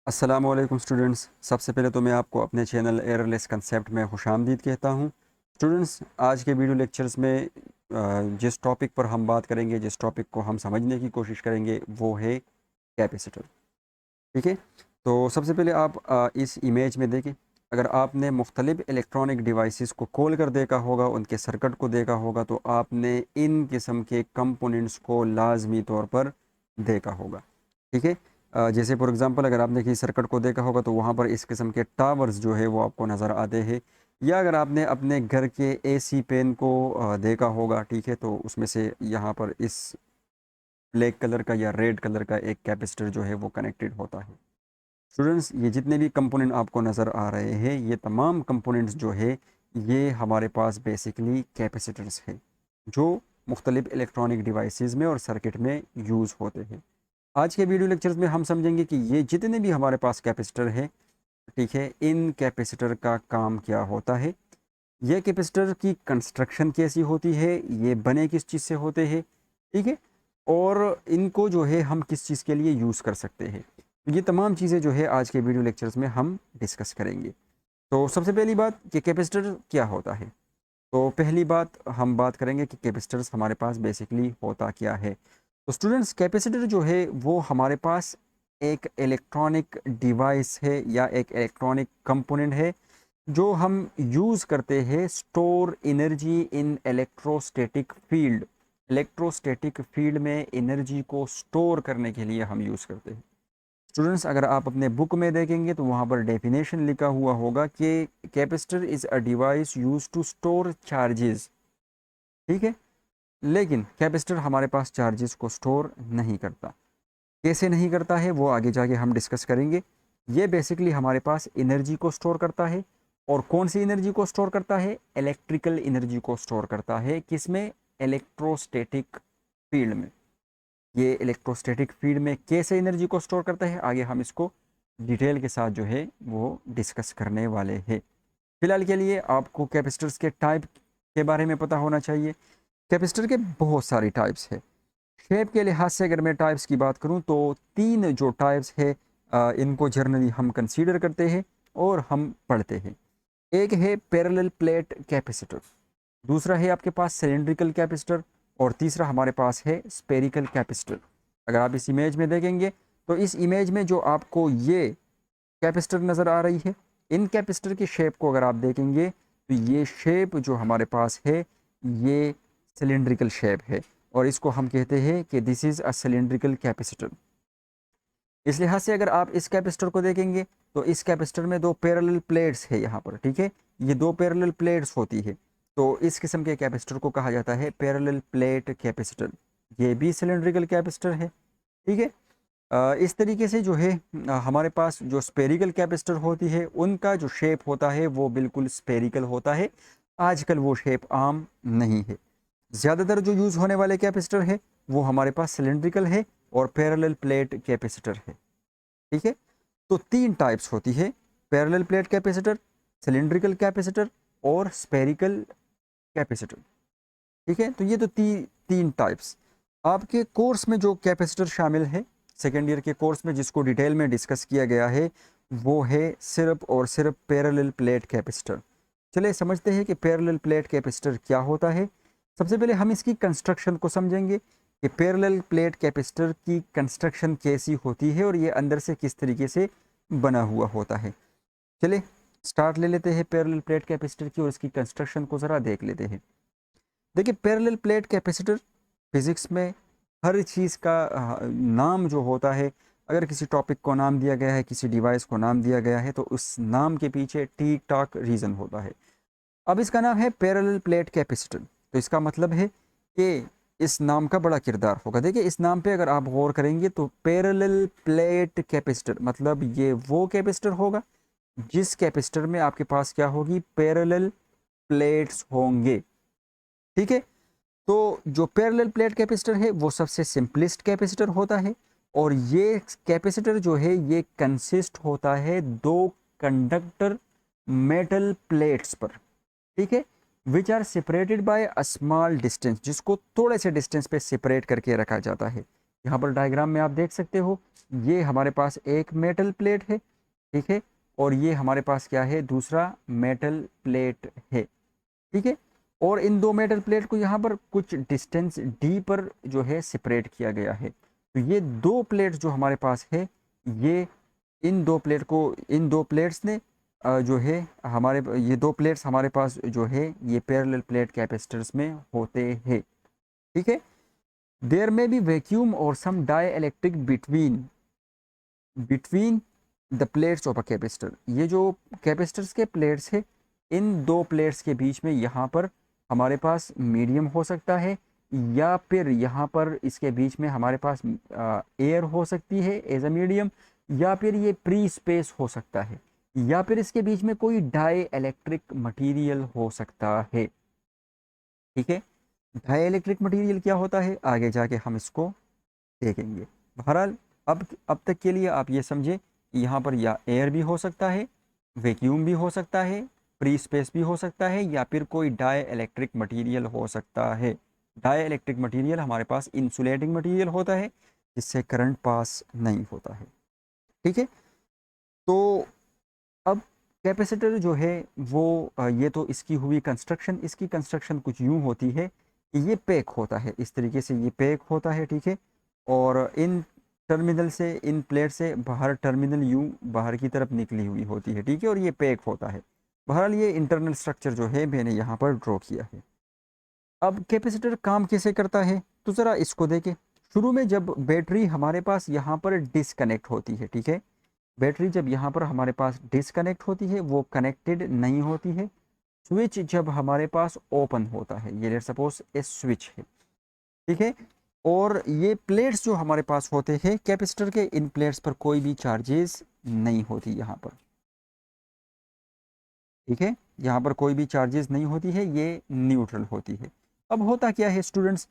अस्सलामुअलैकुम स्टूडेंट्स। सबसे पहले तो मैं आपको अपने चैनल एयरलेस कंसेप्ट में खुशामदीद कहता हूँ। स्टूडेंट्स, आज के वीडियो लेक्चर्स में जिस टॉपिक पर हम बात करेंगे, जिस टॉपिक को हम समझने की कोशिश करेंगे, वो है कैपेसिटर। ठीक है। तो सबसे पहले आप इस इमेज में देखें। अगर आपने मुख्तलिफ इलेक्ट्रॉनिक डिवाइसेस को खोल कर देखा होगा, उनके सर्किट को देखा होगा, तो आपने इन किस्म के कंपोनेंट्स को लाजमी तौर पर देखा होगा। ठीक है। जैसे फॉर एग्ज़ाम्पल अगर आपने किसी सर्किट को देखा होगा तो वहाँ पर इस किस्म के टावर्स जो है वो आपको नज़र आते हैं। या अगर आपने अपने घर के एसी पेन को देखा होगा, ठीक है, तो उसमें से यहाँ पर इस ब्लैक कलर का या रेड कलर का एक कैपेसिटर जो है वो कनेक्टेड होता है। स्टूडेंट्स, ये जितने भी कंपोनेंट आपको नज़र आ रहे हैं, ये तमाम कंपोनेंट्स जो है ये हमारे पास बेसिकली कैपेसिटर्स है जो मुख्तलिफ इलेक्ट्रॉनिक डिवाइसेस में और सर्किट में यूज़ होते हैं। आज के वीडियो लेक्चर्स में हम समझेंगे कि ये जितने भी हमारे पास कैपेसिटर है, ठीक है, इन कैपेसिटर का काम क्या होता है, ये कैपेसिटर की कंस्ट्रक्शन कैसी होती है, ये बने किस चीज़ से होते हैं, ठीक है, और इनको जो है हम किस चीज़ के लिए यूज़ कर सकते हैं। ये तमाम चीज़ें जो है आज के वीडियो लेक्चर्स में हम डिस्कस करेंगे। तो सबसे पहली बात कि कैपेसिटर क्या होता है। तो पहली बात हम बात करेंगे कि कैपेसिटर्स हमारे पास बेसिकली होता क्या है। तो स्टूडेंट्स, कैपेसिटर जो है वो हमारे पास एक इलेक्ट्रॉनिक डिवाइस है या एक इलेक्ट्रॉनिक कंपोनेंट है जो हम यूज़ करते हैं store energy in electrostatic field. Electrostatic field में एनर्जी को स्टोर करने के लिए हम यूज़ करते हैं। स्टूडेंट्स, अगर आप अपने बुक में देखेंगे तो वहाँ पर डेफिनेशन लिखा हुआ होगा कि capacitor is a device use to store charges. ठीक है। लेकिन कैपेसिटर हमारे पास चार्जेस को स्टोर नहीं करता। कैसे नहीं करता है वो आगे जाके हम डिस्कस करेंगे। ये बेसिकली हमारे पास एनर्जी को स्टोर करता है। और कौन सी एनर्जी को स्टोर करता है? इलेक्ट्रिकल एनर्जी को स्टोर करता है। किसमें? इलेक्ट्रोस्टैटिक फील्ड में। ये इलेक्ट्रोस्टैटिक फील्ड में कैसे एनर्जी को स्टोर करता है, आगे हम इसको डिटेल के साथ जो है वो डिस्कस करने वाले हैं। फिलहाल के लिए आपको कैपेसिटर्स के टाइप के बारे में पता होना चाहिए। कैपेसिटर के बहुत सारे टाइप्स है। शेप के लिहाज से अगर मैं टाइप्स की बात करूं तो तीन जो टाइप्स है इनको जर्नली हम कंसीडर करते हैं और हम पढ़ते हैं। एक है पैरेलल प्लेट कैपेसिटर, दूसरा है आपके पास सिलेंड्रिकल कैपेसिटर, और तीसरा हमारे पास है स्पेरिकल कैपेसिटर। अगर आप इस इमेज में देखेंगे तो इस इमेज में जो आपको ये कैपेसिटर नज़र आ रही है, इन कैपेसिटर की शेप को अगर आप देखेंगे तो ये शेप जो हमारे पास है ये सिलेंड्रिकल शेप है, और इसको हम कहते हैं कि this is a cylindrical capacitor. इस लिहाज से अगर आप इस कैपेसिटर को देखेंगे तो इस कैपेसिटर में दो पैरेलल प्लेट्स है यहाँ पर, ठीक है, ये दो पैरेलल प्लेट्स होती है। तो इस किस्म के कैपेसिटर को कहा जाता है पैरेलल प्लेट कैपेसिटर। ये भी सिलेंड्रिकल कैपेसिटर है। ठीक है। इस तरीके से जो है हमारे पास जो स्पेरिकल कैपेसिटर होती है उनका जो शेप होता है वो बिल्कुल स्पेरिकल होता है। आजकल वो शेप आम नहीं है। ज़्यादातर जो यूज़ होने वाले कैपेसिटर है वो हमारे पास सिलेंड्रिकल है और पैरेलल प्लेट कैपेसिटर है। ठीक है। तो तीन टाइप्स होती है: parallel plate capacitor, cylindrical capacitor और स्पेरिकल कैपेसिटर। ठीक है। तो ये तो तीन टाइप्स आपके कोर्स में जो कैपेसिटर शामिल है सेकेंड ईयर के कोर्स में, जिसको डिटेल में डिस्कस किया गया है, वो है सिर्फ और सिर्फ पैरेलल प्लेट कैपेसिटर। चलिए समझते हैं कि पैरेलल प्लेट कैपेसिटर क्या होता है। सबसे पहले हम इसकी कंस्ट्रक्शन को समझेंगे कि पैरेलल प्लेट कैपेसिटर की कंस्ट्रक्शन कैसी होती है और ये अंदर से किस तरीके से बना हुआ होता है। चलिए स्टार्ट ले लेते हैं पैरेलल प्लेट कैपेसिटर की और इसकी कंस्ट्रक्शन को ज़रा देख लेते हैं। देखिए, पैरेलल प्लेट कैपेसिटर फिज़िक्स में हर चीज़ का नाम जो होता है, अगर किसी टॉपिक को नाम दिया गया है, किसी डिवाइस को नाम दिया गया है, तो उस नाम के पीछे ठीक ठाक रीज़न होता है। अब इसका नाम है पैरेलल प्लेट कैपेसिटर, तो इसका मतलब है कि इस नाम का बड़ा किरदार होगा। देखिए, इस नाम पे अगर आप गौर करेंगे तो पैरेलल प्लेट कैपेसिटर मतलब ये वो कैपेसिटर होगा जिस कैपेसिटर में आपके पास क्या होगी? पैरेलल प्लेट्स होंगे। ठीक है। तो जो पैरेलल प्लेट कैपेसिटर है वो सबसे सिंपलेस्ट कैपेसिटर होता है, और ये कैपेसिटर जो है ये कंसिस्ट होता है दो कंडक्टर मेटल प्लेट्स पर। ठीक है। Which are separated by a small distance, जिसको थोड़े से डिस्टेंस पे सेपरेट करके रखा जाता है। यहाँ पर डायग्राम में आप देख सकते हो, ये हमारे पास एक मेटल प्लेट है, ठीक है, और ये हमारे पास क्या है, दूसरा मेटल प्लेट है, ठीक है। और इन दो मेटल प्लेट को यहाँ पर कुछ डिस्टेंस डी पर जो है सेपरेट किया गया है। तो ये दो प्लेट्स जो हमारे पास है, ये इन दो प्लेट्स ने जो है हमारे, ये दो प्लेट्स हमारे पास जो है ये पैरेलल प्लेट कैपेसिटर्स में होते हैं, ठीक है। देयर में बी वैक्यूम और some dielectric between the plates of a capacitor. ये जो कैपेसिटर्स के प्लेट्स है, इन दो प्लेट्स के बीच में यहाँ पर हमारे पास मीडियम हो सकता है, या फिर यहाँ पर इसके बीच में हमारे पास एयर हो सकती है एज अ मीडियम, या फिर ये प्री स्पेस हो सकता है, या फिर इसके बीच में कोई डाई इलेक्ट्रिक मटीरियल हो सकता है, ठीक है। डाई इलेक्ट्रिक मटीरियल क्या होता है आगे जाके हम इसको देखेंगे। बहरहाल अब तक के लिए आप ये समझे, यहाँ पर या एयर भी हो सकता है, वैक्यूम भी हो सकता है, फ्री स्पेस भी हो सकता है, या फिर कोई डाई इलेक्ट्रिक मटीरियल हो सकता है। डाई इलेक्ट्रिक मटीरियल हमारे पास इंसुलेटिंग मटीरियल होता है, जिससे करंट पास नहीं होता है, ठीक है। तो अब कैपेसिटर जो है वो ये तो इसकी हुई कंस्ट्रक्शन, इसकी कंस्ट्रक्शन कुछ यूँ होती है कि ये पैक होता है, इस तरीके से ये पैक होता है, ठीक है। और इन टर्मिनल से, इन प्लेट से बाहर टर्मिनल यूँ बाहर की तरफ निकली हुई होती है, ठीक है, और ये पैक होता है। बहरहाल ये इंटरनल स्ट्रक्चर जो है मैंने यहाँ पर ड्रॉ किया है। अब कैपेसिटर काम कैसे करता है, तो ज़रा इसको देखें। शुरू में जब बैटरी हमारे पास यहाँ पर डिसकनेक्ट होती है, ठीक है, बैटरी जब यहाँ पर हमारे पास डिसकनेक्ट होती है, वो कनेक्टेड नहीं होती है। स्विच जब हमारे पास ओपन होता है, ये लेट्स सपोज ए स्विच है, ठीक है, और ये प्लेट्स जो हमारे पास होते हैं कैपेसिटर के, इन प्लेट्स पर कोई भी चार्जेस नहीं होती यहाँ पर, ठीक है, यहाँ पर कोई भी चार्जेस नहीं होती है, ये न्यूट्रल होती है। अब होता क्या है स्टूडेंट्स,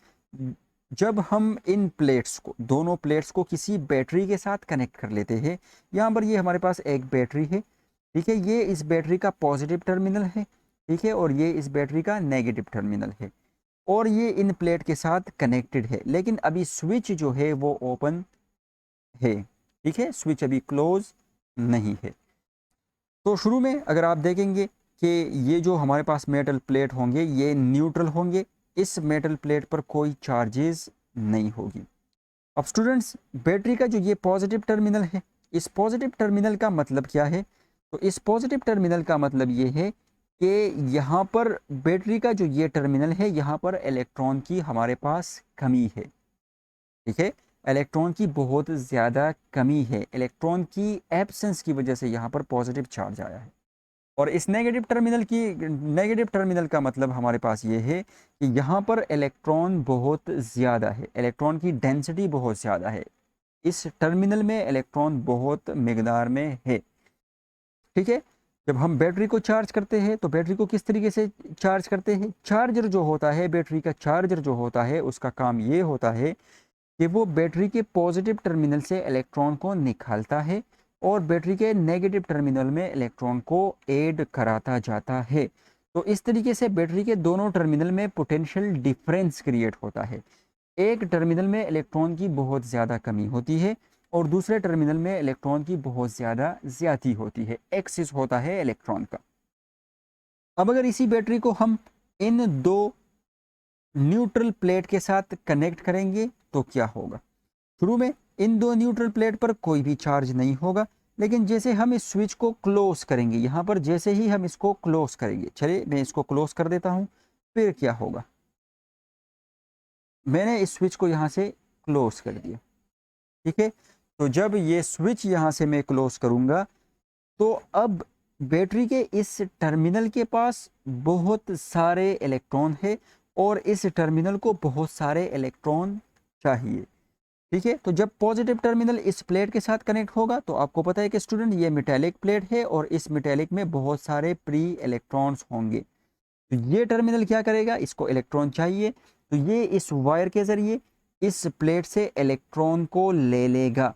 जब हम इन प्लेट्स को, दोनों प्लेट्स को किसी बैटरी के साथ कनेक्ट कर लेते हैं, यहाँ पर ये हमारे पास एक बैटरी है, ठीक है, ये इस बैटरी का पॉजिटिव टर्मिनल है, ठीक है, और ये इस बैटरी का नेगेटिव टर्मिनल है, और ये इन प्लेट के साथ कनेक्टेड है। लेकिन अभी स्विच जो है वो ओपन है, ठीक है, स्विच अभी क्लोज नहीं है। तो शुरू में अगर आप देखेंगे कि ये जो हमारे पास मेटल प्लेट होंगे ये न्यूट्रल होंगे, इस मेटल प्लेट पर कोई चार्जेस नहीं होगी। अब स्टूडेंट्स, बैटरी का जो ये पॉजिटिव टर्मिनल है, इस पॉजिटिव टर्मिनल का मतलब क्या है, तो इस पॉजिटिव टर्मिनल का मतलब ये है कि यहाँ पर बैटरी का जो ये टर्मिनल है, यहाँ पर इलेक्ट्रॉन की हमारे पास कमी है, ठीक है, इलेक्ट्रॉन की बहुत ज़्यादा कमी है, इलेक्ट्रॉन की एब्सेंस की वजह से यहाँ पर पॉजिटिव चार्ज आया है। और इस नेगेटिव टर्मिनल का मतलब हमारे पास ये है कि यहाँ पर इलेक्ट्रॉन बहुत ज़्यादा है, इलेक्ट्रॉन की डेंसिटी बहुत ज़्यादा है, इस टर्मिनल में इलेक्ट्रॉन बहुत मिकदार में है, ठीक है। जब हम बैटरी को चार्ज करते हैं तो बैटरी को किस तरीके से चार्ज करते हैं, चार्जर जो होता है, बैटरी का चार्जर जो होता है, उसका काम ये होता है कि वो बैटरी के पॉजिटिव टर्मिनल से इलेक्ट्रॉन को निकालता है और बैटरी के नेगेटिव टर्मिनल में इलेक्ट्रॉन को ऐड कराता जाता है। तो इस तरीके से बैटरी के दोनों टर्मिनल में पोटेंशियल डिफरेंस क्रिएट होता है। एक टर्मिनल में इलेक्ट्रॉन की बहुत ज़्यादा कमी होती है और दूसरे टर्मिनल में इलेक्ट्रॉन की बहुत ज़्यादा ज्यादती होती है, एक्सिस होता है इलेक्ट्रॉन का। अब अगर इसी बैटरी को हम इन दो न्यूट्रल प्लेट के साथ कनेक्ट करेंगे तो क्या होगा, शुरू में इन दो न्यूट्रल प्लेट पर कोई भी चार्ज नहीं होगा, लेकिन जैसे हम इस स्विच को क्लोज करेंगे, यहाँ पर जैसे ही हम इसको क्लोज करेंगे, चलिए मैं इसको क्लोज कर देता हूँ, फिर क्या होगा, मैंने इस स्विच को यहाँ से क्लोज कर दिया, ठीक है। तो जब ये स्विच यहाँ से मैं क्लोज करूँगा तो अब बैटरी के इस टर्मिनल के पास बहुत सारे इलेक्ट्रॉन है और इस टर्मिनल को बहुत सारे इलेक्ट्रॉन चाहिए, ठीक है। तो जब पॉजिटिव टर्मिनल इस प्लेट के साथ कनेक्ट होगा तो आपको पता है कि स्टूडेंट ये मेटेलिक प्लेट है और इस मेटेलिक में बहुत सारे प्री इलेक्ट्रॉन्स होंगे। तो ये टर्मिनल क्या करेगा, इसको इलेक्ट्रॉन चाहिए, तो ये इस वायर के जरिए इस प्लेट से इलेक्ट्रॉन को ले लेगा,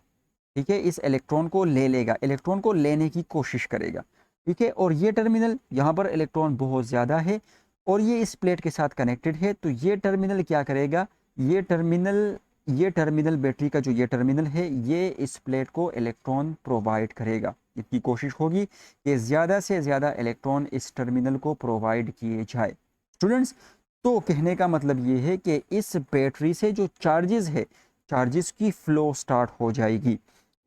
ठीक है, इस इलेक्ट्रॉन को ले लेगा, इलेक्ट्रॉन को लेने की कोशिश करेगा, ठीक है। और ये टर्मिनल, यहाँ पर इलेक्ट्रॉन बहुत ज़्यादा है और ये इस प्लेट के साथ कनेक्टेड है, तो ये टर्मिनल क्या करेगा, ये टर्मिनल ये टर्मिनल, बैटरी का जो ये टर्मिनल है, ये इस प्लेट को इलेक्ट्रॉन प्रोवाइड करेगा। इतनी कोशिश होगी कि ज़्यादा से ज़्यादा इलेक्ट्रॉन इस टर्मिनल को प्रोवाइड किए जाए। स्टूडेंट्स, तो कहने का मतलब ये है कि इस बैटरी से जो चार्जेस है, चार्जेस की फ़्लो स्टार्ट हो जाएगी।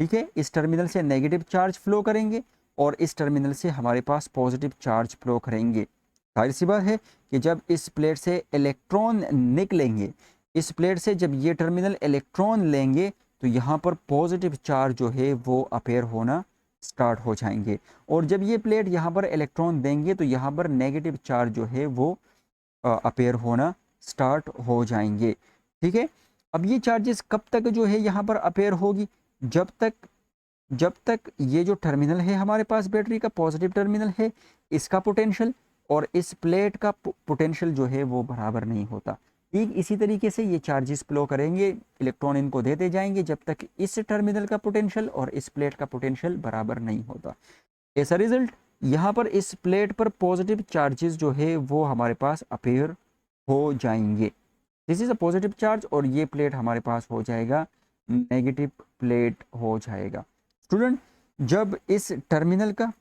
ठीक है, इस टर्मिनल से नेगेटिव चार्ज फ्लो करेंगे और इस टर्मिनल से हमारे पास पॉजिटिव चार्ज फ्लो करेंगे। जाहिर सी बात है कि जब इस प्लेट से इलेक्ट्रॉन निकलेंगे, इस प्लेट से जब ये टर्मिनल इलेक्ट्रॉन लेंगे, तो यहाँ पर पॉजिटिव चार्ज जो है वो अपेयर होना स्टार्ट हो जाएंगे। और जब ये प्लेट यहाँ पर इलेक्ट्रॉन देंगे तो यहाँ पर नेगेटिव चार्ज जो है वो अपेयर होना स्टार्ट हो जाएंगे। ठीक है, अब ये चार्जेस कब तक जो है यहाँ पर अपेयर होगी? जब तक ये जो टर्मिनल है हमारे पास बैटरी का, पॉजिटिव टर्मिनल है, इसका पोटेंशियल और इस प्लेट का पोटेंशियल जो है वो बराबर नहीं होता। ठीक इसी तरीके से ये चार्जेस फ्लो करेंगे, इलेक्ट्रॉन इनको देते जाएंगे जब तक इस टर्मिनल का पोटेंशियल और इस प्लेट का पोटेंशियल बराबर नहीं होता। ऐसा रिजल्ट यहाँ पर इस प्लेट पर पॉजिटिव चार्जेस जो है वो हमारे पास अपेयर हो जाएंगे। This is a positive charge और ये प्लेट हमारे पास हो जाएगा नेगेटिव प्लेट हो जाएगा। स्टूडेंट, जब इस टर्मिनल का,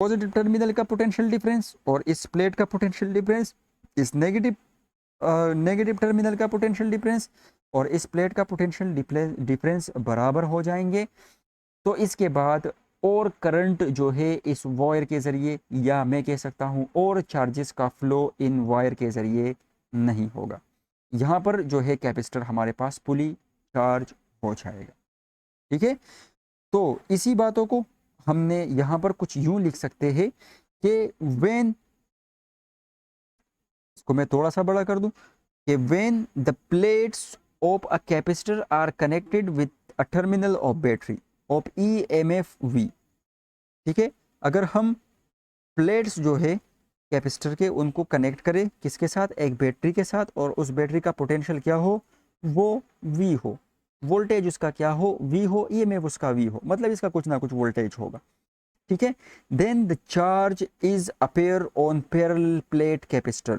पॉजिटिव टर्मिनल का पोटेंशियल डिफरेंस और इस प्लेट का पोटेंशियल डिफरेंस, इस नेगेटिव टर्मिनल का पोटेंशियल डिफरेंस और इस प्लेट का पोटेंशियल डिफरेंस बराबर हो जाएंगे, तो इसके बाद और करंट जो है इस वायर के ज़रिए, या मैं कह सकता हूँ और चार्जेस का फ्लो इन वायर के ज़रिए नहीं होगा। यहाँ पर जो है कैपेसिटर हमारे पास फुली चार्ज हो जाएगा। ठीक है, तो इसी बातों को हमने यहाँ पर कुछ यूं लिख सकते हैं कि व्हेन, इसको मैं थोड़ा सा बड़ा कर दूं, कि when the plates of a capacitor are connected with a terminal of battery of EMF V। ठीक है, अगर हम प्लेट्स जो है कैपेसिटर के उनको कनेक्ट करें किसके साथ? एक बैटरी के साथ, और उस बैटरी का पोटेंशियल क्या हो? वो V हो, वोल्टेज उसका क्या हो? V हो, EMF उसका V हो, मतलब इसका कुछ ना कुछ वोल्टेज होगा। ठीक है, then the charge is appear on parallel plate capacitor.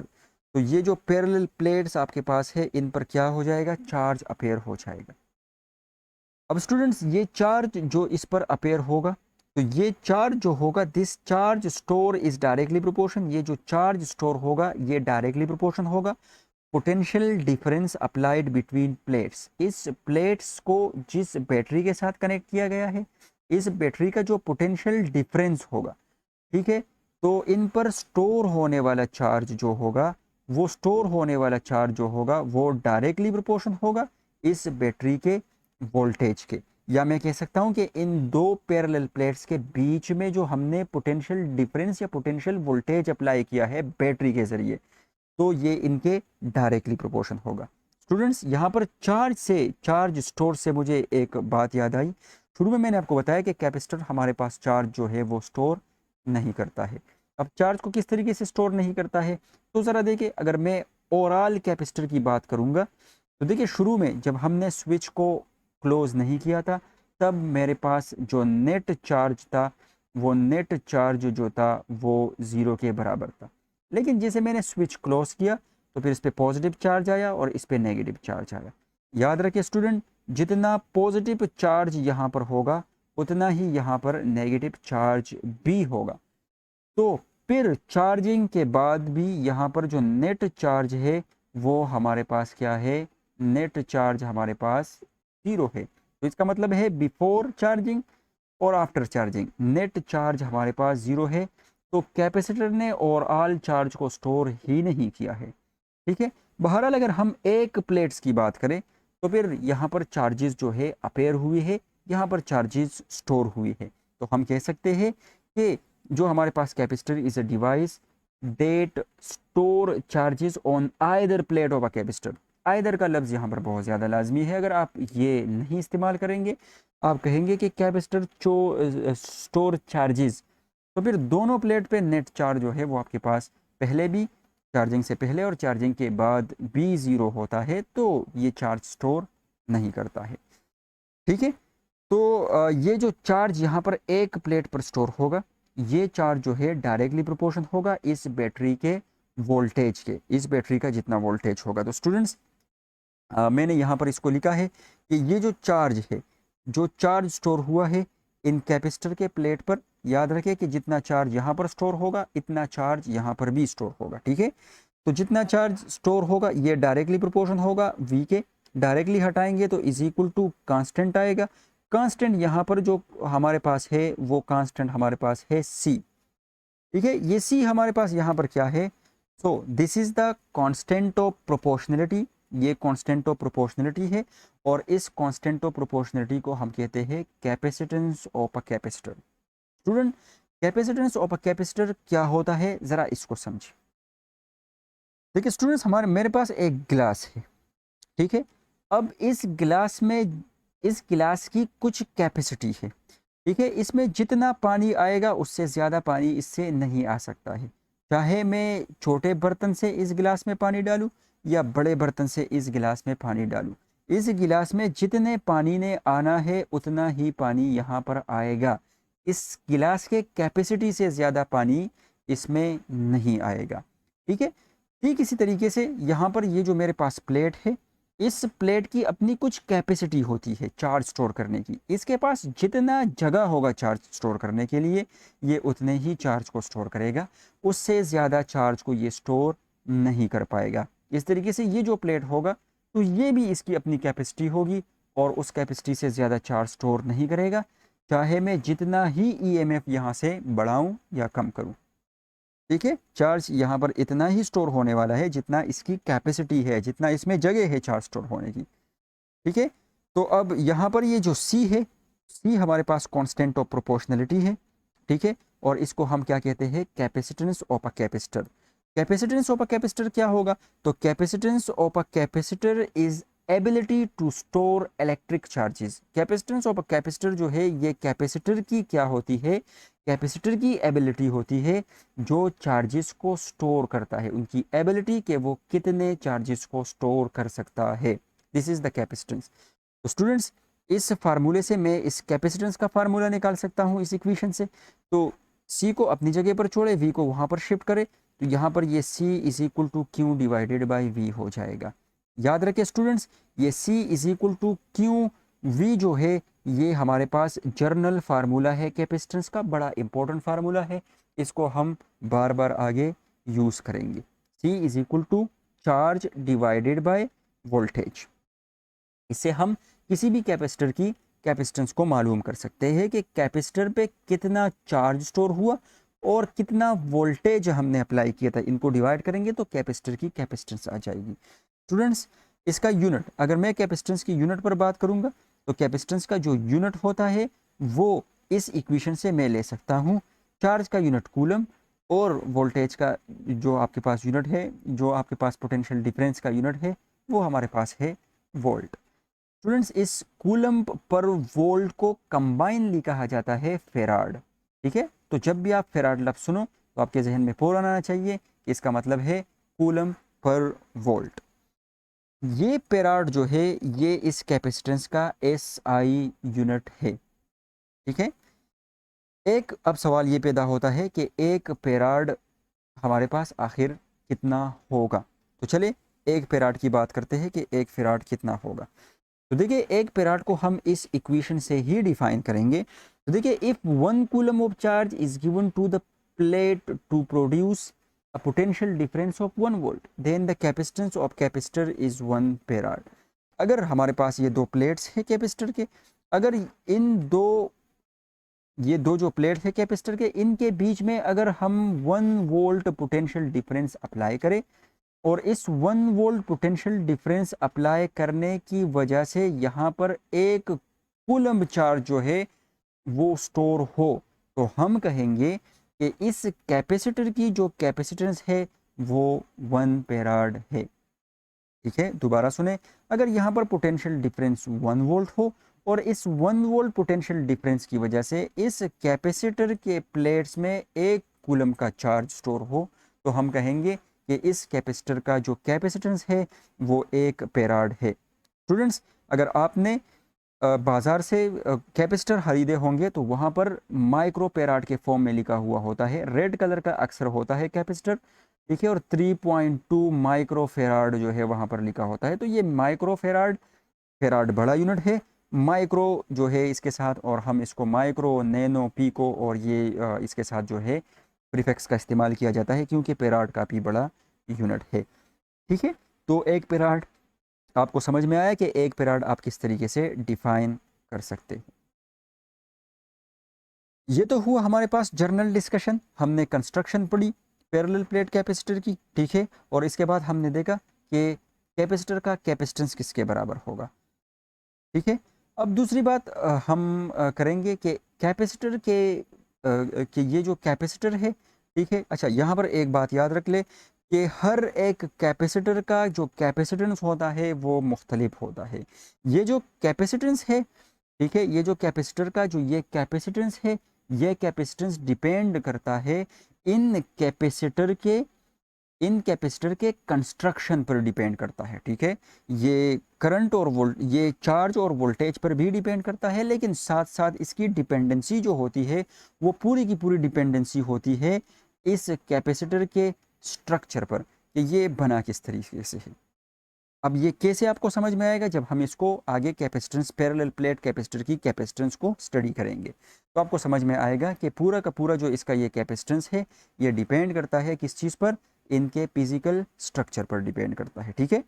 तो ये जो पैरेलल प्लेट्स आपके पास है इन पर क्या हो जाएगा? चार्ज अपेयर हो जाएगा। अब स्टूडेंट्स, ये चार्ज जो इस पर अपेयर होगा, तो ये चार्ज जो होगा, this charge store is directly proportion, ये जो चार्ज स्टोर होगा ये डायरेक्टली प्रोपोर्शन होगा potential difference applied between plates. इस प्लेट्स को जिस बैटरी के साथ कनेक्ट किया गया है, इस बैटरी का जो पोटेंशियल डिफरेंस होगा, ठीक है, तो इन पर स्टोर होने वाला चार्ज जो होगा, वो स्टोर होने वाला चार्ज जो होगा वो डायरेक्टली प्रोपोर्शन होगा इस बैटरी के वोल्टेज के। या मैं कह सकता हूं कि इन दो पैरेलल प्लेट्स के बीच में जो हमने पोटेंशियल डिफरेंस या पोटेंशियल वोल्टेज अप्लाई किया है बैटरी के जरिए, तो ये इनके डायरेक्टली प्रोपोर्शन होगा। स्टूडेंट्स, यहाँ पर चार्ज से, चार्ज स्टोर से मुझे एक बात याद आई। शुरू में मैंने आपको बताया कि कैपेसिटर हमारे पास चार्ज जो है वो स्टोर नहीं करता है। अब चार्ज को किस तरीके से स्टोर नहीं करता है, तो ज़रा देखिए, अगर मैं ओवरऑल कैपेसिटर की बात करूँगा, तो देखिए शुरू में जब हमने स्विच को क्लोज नहीं किया था, तब मेरे पास जो नेट चार्ज था, वो नेट चार्ज जो था वो 0 के बराबर था। लेकिन जैसे मैंने स्विच क्लोज किया तो फिर इस पर पॉजिटिव चार्ज आया और इस पर नेगेटिव चार्ज आया। याद रखिए स्टूडेंट, जितना पॉजिटिव चार्ज यहाँ पर होगा उतना ही यहाँ पर नेगेटिव चार्ज भी होगा। तो फिर चार्जिंग के बाद भी यहाँ पर जो नेट चार्ज है वो हमारे पास क्या है? नेट चार्ज हमारे पास 0 है। तो इसका मतलब है बिफोर चार्जिंग और आफ्टर चार्जिंग नेट चार्ज हमारे पास 0 है। तो कैपेसिटर ने ओवरऑल चार्ज को स्टोर ही नहीं किया है। ठीक है, बहरहाल अगर हम एक प्लेट्स की बात करें तो फिर यहाँ पर चार्जेस जो है अपेयर हुई है, यहाँ पर चार्जेस स्टोर हुई है। तो हम कह सकते हैं कि जो हमारे पास capacitor is a device that store charges on either plate of a capacitor. Either का लफ्ज़ यहाँ पर बहुत ज़्यादा लाजमी है। अगर आप ये नहीं इस्तेमाल करेंगे, आप कहेंगे कि कैपेसिटर स्टोर चार्जेस, तो फिर दोनों प्लेट पे नेट चार्ज जो है वो आपके पास पहले भी, चार्जिंग से पहले और चार्जिंग के बाद भी 0 होता है, तो ये चार्ज स्टोर नहीं करता है। ठीक है, तो ये जो चार्ज यहाँ पर एक प्लेट पर स्टोर होगा, ये चार्ज जो है डायरेक्टली प्रोपोर्शन होगा इस बैटरी के वोल्टेज के, इस बैटरी का जितना वोल्टेज होगा। तो स्टूडेंट्स, मैंने यहाँ पर इसको लिखा है कि ये जो चार्ज है, जो चार्ज स्टोर हुआ है इन कैपेसिटर के प्लेट पर, याद रखें कि जितना चार्ज यहाँ पर स्टोर होगा इतना चार्ज यहाँ पर भी स्टोर होगा, ठीक है। तो जितना चार्ज स्टोर होगा ये डायरेक्टली प्रोपोर्शन होगा v के, डायरेक्टली हटाएंगे तो इज इक्वल टू कांस्टेंट आएगा। कांस्टेंट यहाँ पर जो हमारे पास है वो कांस्टेंट हमारे पास है c, ठीक है। ये c हमारे पास यहाँ पर क्या है, so this is the constant of proportionality, ये कांस्टेंट ऑफ प्रोपोर्शनलिटी है और इस कांस्टेंट ऑफ प्रोपोर्शनलिटी को हम कहते हैं capacitance of a capacitor. Student, capacitance of a capacitor क्या होता है, जरा इसको समझिए। देखिए स्टूडेंट्स, हमारे मेरे पास एक गिलास है, ठीक है। अब इस गिलास में, इस गिलास की कुछ कैपेसिटी है, ठीक है। इसमें जितना पानी आएगा उससे ज़्यादा पानी इससे नहीं आ सकता है, चाहे मैं छोटे बर्तन से इस गिलास में पानी डालूं या बड़े बर्तन से इस गिलास में पानी डालूं। इस गिलास में जितने पानी ने आना है उतना ही पानी यहाँ पर आएगा। इस गिलास के कैपेसिटी से ज़्यादा पानी इसमें नहीं आएगा, ठीक है। ठीक इसी तरीके से यहाँ पर ये जो मेरे पास प्लेट है, इस प्लेट की अपनी कुछ कैपेसिटी होती है चार्ज स्टोर करने की। इसके पास जितना जगह होगा चार्ज स्टोर करने के लिए ये उतने ही चार्ज को स्टोर करेगा, उससे ज़्यादा चार्ज को ये स्टोर नहीं कर पाएगा। इस तरीके से ये जो प्लेट होगा तो ये भी इसकी अपनी कैपेसिटी होगी और उस कैपेसिटी से ज़्यादा चार्ज स्टोर नहीं करेगा, चाहे मैं जितना ही ईएमएफ यहाँ से बढ़ाऊँ या कम करूँ, ठीक है। चार्ज यहाँ पर इतना ही स्टोर होने वाला है जितना इसकी कैपेसिटी है, जितना इसमें जगह है चार्ज स्टोर होने की, ठीक है। तो अब यहाँ पर ये जो C है, C हमारे पास कांस्टेंट ऑफ प्रोपोर्शनलिटी है, ठीक है। और इसको हम क्या कहते हैं, capacitance of a capacitor. Capacitance of a capacitor क्या होगा, तो capacitance of a capacitor is ability to store electric charges. Capacitance of a capacitor जो है ये कैपेसिटर की क्या होती है, कैपेसिटर की एबिलिटी होती है जो चार्जेस को स्टोर करता है, उनकी एबिलिटी कि वो कितने चार्जेस को स्टोर कर सकता है, दिस इज द कैपेसिटेंस। तो स्टूडेंट्स, इस फार्मूले से मैं इस कैपेसिटेंस का फार्मूला निकाल सकता हूँ इस इक्वेशन से। तो C को अपनी जगह पर छोड़े, V को वहाँ पर शिफ्ट करे, तो यहाँ पर ये C is equal to Q divided by V हो जाएगा। याद रखें स्टूडेंट्स, ये C is equal to Q, V जो है ये हमारे पास जर्नल फार्मूला है कैपेसिटेंस का, बड़ा इंपॉर्टेंट फार्मूला है, इसको हम बार बार आगे यूज़ करेंगे। C is equal to charge divided by voltage. इससे हम किसी भी कैपेसिटर की कैपेसिटेंस को मालूम कर सकते हैं कि कैपेसिटर पे कितना चार्ज स्टोर हुआ और कितना वोल्टेज हमने अप्लाई किया था। इनको डिवाइड करेंगे तो कैपेसिटर की कैपेसिटेंस आ जाएगी। स्टूडेंट्स, इसका यूनिट, अगर मैं कैपेसिटेंस की यूनिट पर बात करूंगा तो कैपेसिटेंस का जो यूनिट होता है वो इस इक्वेशन से मैं ले सकता हूँ। चार्ज का यूनिट कूलम और वोल्टेज का जो आपके पास यूनिट है, जो आपके पास पोटेंशियल डिफरेंस का यूनिट है, वो हमारे पास है वोल्ट। स्टूडेंट्स, इस कूलम पर वोल्ट को कंबाइनली कहा जाता है फेराड, ठीक है। तो जब भी आप फेराड लफ्ज़ सुनो तो आपके जहन में फौरन आना चाहिए कि इसका मतलब है कूलम पर वोल्ट। ये फेराड जो है ये इस कैपेसिटेंस का SI यूनिट है, ठीक है। एक अब सवाल ये पैदा होता है कि एक फेराड हमारे पास आखिर कितना होगा। तो चले एक फेराड की बात करते हैं कि एक फेराड कितना होगा। तो देखिए एक फेराड को हम इस इक्वेशन से ही डिफाइन करेंगे। तो देखिए, if 1 coulomb of charge is given to the plate to produce a potential difference of 1 volt, then the capacitance of capacitor is 1 farad. अगर हमारे पास ये दो प्लेट्स हैं कैपेसिटर के, अगर इन दो, ये दो जो प्लेट है कैपेसिटर के, इनके बीच में अगर हम 1 वोल्ट पोटेंशियल डिफरेंस अप्लाई करें और इस 1 वोल्ट पोटेंशियल डिफरेंस अप्लाई करने की वजह से यहाँ पर एक कूलम चार्ज जो है वो स्टोर हो, तो हम कहेंगे कि इस कैपेसिटर की जो कैपेसिटेंस है वो 1 फेराड है, ठीक है। दोबारा सुने, अगर यहाँ पर पोटेंशियल डिफरेंस 1 वोल्ट हो और इस 1 वोल्ट पोटेंशियल डिफरेंस की वजह से इस कैपेसिटर के प्लेट्स में एक कूलम का चार्ज स्टोर हो, तो हम कहेंगे कि इस कैपेसिटर का जो कैपेसिटेंस है वो 1 फेराड है। स्टूडेंट्स, अगर आपने बाज़ार से कैपेसिटर खरीदे होंगे तो वहाँ पर माइक्रो फेराड के फॉर्म में लिखा हुआ होता है, रेड कलर का अक्सर होता है कैपेसिटर, ठीक है, और 3.2 माइक्रोफेराड जो है वहाँ पर लिखा होता है। तो ये माइक्रोफेराड, फेराड बड़ा यूनिट है, माइक्रो जो है इसके साथ, और हम इसको माइक्रो, नैनो, पीको और ये इसके साथ जो है प्रीफिक्स का इस्तेमाल किया जाता है, क्योंकि पेराड काफ़ी बड़ा यूनिट है। ठीक है, तो एक पेराड आपको समझ में आया कि एक पेराड आप किस तरीके से डिफाइन कर सकते हैं। ये तो हुआ हमारे पास जर्नल डिस्कशन, हमने कंस्ट्रक्शन पढ़ी पैरेलल प्लेट कैपेसिटर की। ठीक है, और इसके बाद हमने देखा कि कैपेसिटर का कैपेसिटेंस किसके बराबर होगा। ठीक है, अब दूसरी बात हम करेंगे कि कैपेसिटर के ये जो कैपेसिटर है, ठीक है, अच्छा यहाँ पर एक बात याद रख ले कि हर एक कैपेसिटर का जो कैपेसिटेंस होता है वो मुख्तलिफ होता है। ये जो कैपेसिटेंस है, ठीक है, ये जो कैपेसिटर का जो ये कैपेसिटेंस है, ये कैपेसिटेंस डिपेंड करता है इन कैपेसिटर के कंस्ट्रक्शन पर डिपेंड करता है। ठीक है, ये करंट और ये चार्ज और वोल्टेज पर भी डिपेंड करता है, लेकिन साथ साथ इसकी डिपेंडेंसी जो होती है वो पूरी की पूरी डिपेंडेंसी होती है इस कैपेसिटर के स्ट्रक्चर पर, कि ये बना किस तरीके से है। अब ये कैसे आपको समझ में आएगा, जब हम इसको आगे कैपेसिटेंस, पैरेलल प्लेट कैपेसिटर की कैपेसिटेंस को स्टडी करेंगे तो आपको समझ में आएगा कि पूरा का पूरा जो इसका ये कैपेसिटेंस है ये डिपेंड करता है किस चीज़ पर, इनके फिजिकल स्ट्रक्चर पर डिपेंड करता है। ठीक है,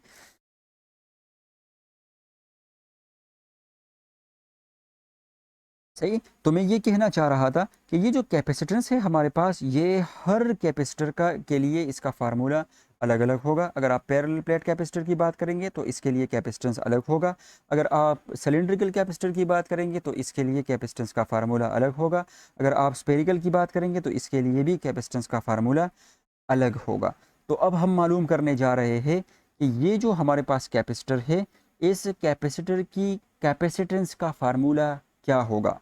सही। तो मैं ये कहना चाह रहा था कि ये जो कैपेसिटेंस है हमारे पास, ये हर कैपेसिटर का के लिए इसका फार्मूला अलग अलग होगा। अगर आप पैरेलल प्लेट कैपेसिटर की बात करेंगे तो इसके लिए कैपेसिटेंस अलग होगा। अगर आप सिलेंड्रिकल कैपेसिटर की बात करेंगे तो इसके लिए कैपेसिटेंस का फार्मूला अलग होगा। अगर आप स्फेरिकल की बात करेंगे तो इसके लिए भी कैपेसिटेंस का फार्मूला अलग होगा। तो अब हम मालूम करने जा रहे हैं कि ये जो हमारे पास कैपेसिटर है, इस कैपेसिटर की कैपेसिटेंस का फार्मूला क्या होगा।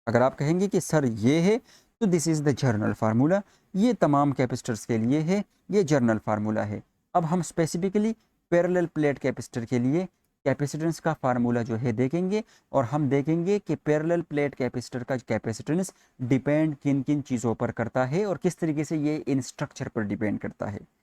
अगर आप कहेंगे कि सर ये है, तो this is the journal formula, ये तमाम कैपेसिटर्स के लिए है, ये जर्नल फार्मूला है। अब हम स्पेसिफिकली पैरेलल प्लेट कैपेसिटर के लिए कैपेसिटेंस का फार्मूला जो है देखेंगे, और हम देखेंगे कि पैरेलल प्लेट कैपेसिटर का कैपेसिटेंस डिपेंड किन किन चीज़ों पर करता है और किस तरीके से ये इन स्ट्रक्चर पर डिपेंड करता है।